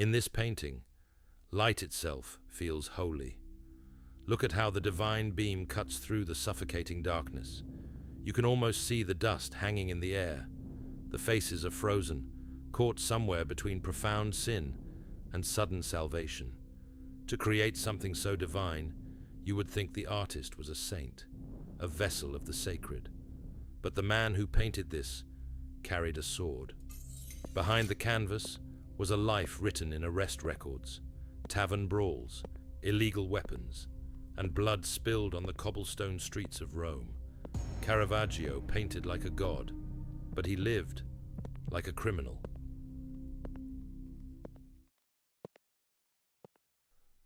In this painting, light itself feels holy. Look at how the divine beam cuts through the suffocating darkness. You can almost see the dust hanging in the air. The faces are frozen, caught somewhere between profound sin and sudden salvation. To create something so divine, you would think the artist was a saint, a vessel of the sacred. But the man who painted this carried a sword. Behind the canvas was a life written in arrest records, tavern brawls, illegal weapons, and blood spilled on the cobblestone streets of Rome. Caravaggio painted like a god, but he lived like a criminal.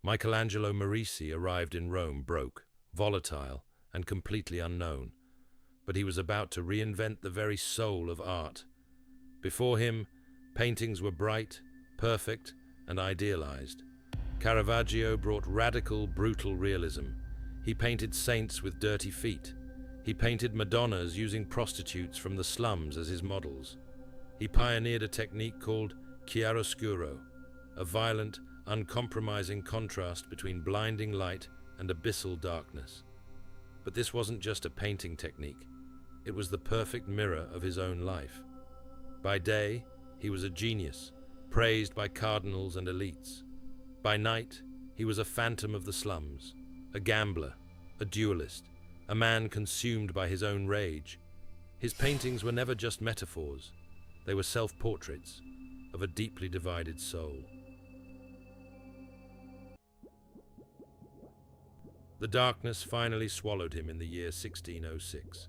Michelangelo Merisi arrived in Rome broke, volatile, and completely unknown, but he was about to reinvent the very soul of art. Before him, paintings were bright, perfect, and idealized. Caravaggio brought radical, brutal realism. He painted saints with dirty feet. He painted Madonnas using prostitutes from the slums as his models. He pioneered a technique called Chiaroscuro, a violent, uncompromising contrast between blinding light and abyssal darkness. But this wasn't just a painting technique. It was the perfect mirror of his own life. By day, he was a genius, praised by cardinals and elites. By night, he was a phantom of the slums, a gambler, a duelist, a man consumed by his own rage. His paintings were never just metaphors. They were self-portraits of a deeply divided soul. The darkness finally swallowed him in the year 1606.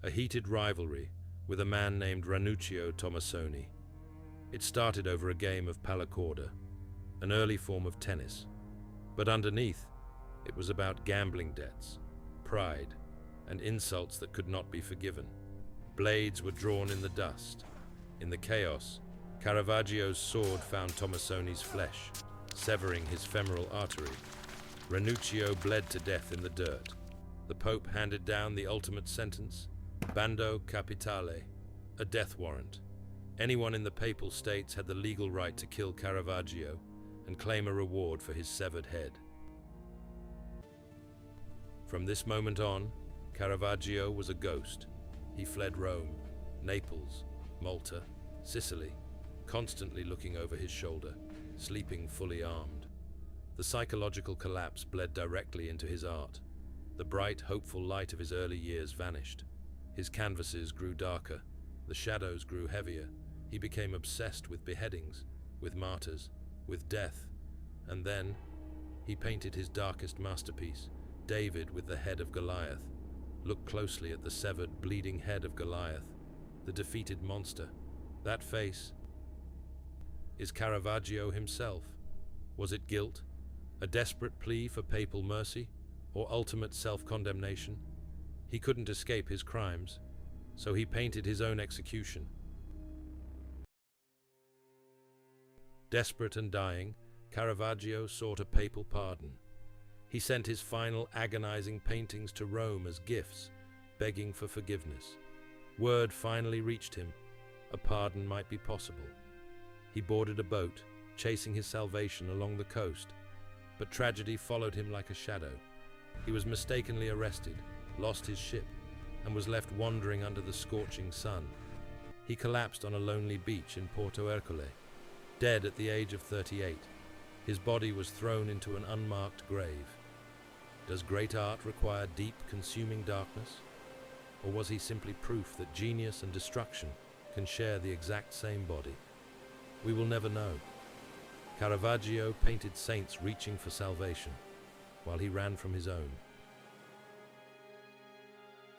A heated rivalry with a man named Ranuccio Tomassoni. It started over a game of palacorda, an early form of tennis. But underneath, it was about gambling debts, pride, and insults that could not be forgiven. Blades were drawn in the dust. In the chaos, Caravaggio's sword found Tomassoni's flesh, severing his femoral artery. Ranuccio bled to death in the dirt. The Pope handed down the ultimate sentence, bando capitale, a death warrant. Anyone in the Papal States had the legal right to kill Caravaggio and claim a reward for his severed head. From this moment on, Caravaggio was a ghost. He fled Rome, Naples, Malta, Sicily, constantly looking over his shoulder, sleeping fully armed. The psychological collapse bled directly into his art. The bright, hopeful light of his early years vanished. His canvases grew darker. The shadows grew heavier. He became obsessed with beheadings, with martyrs, with death. And then, he painted his darkest masterpiece, David with the head of Goliath. Look closely at the severed, bleeding head of Goliath, the defeated monster. That face is Caravaggio himself. Was it guilt? A desperate plea for papal mercy, or ultimate self-condemnation? He couldn't escape his crimes, so he painted his own execution. Desperate and dying, Caravaggio sought a papal pardon. He sent his final agonizing paintings to Rome as gifts, begging for forgiveness. Word finally reached him. A pardon might be possible. He boarded a boat, chasing his salvation along the coast. But tragedy followed him like a shadow. He was mistakenly arrested, lost his ship, and was left wandering under the scorching sun. He collapsed on a lonely beach in Porto Ercole, dead at the age of 38. His body was thrown into an unmarked grave. Does great art require deep, consuming darkness? Or was he simply proof that genius and destruction can share the exact same body? We will never know. Caravaggio painted saints reaching for salvation, while he ran from his own.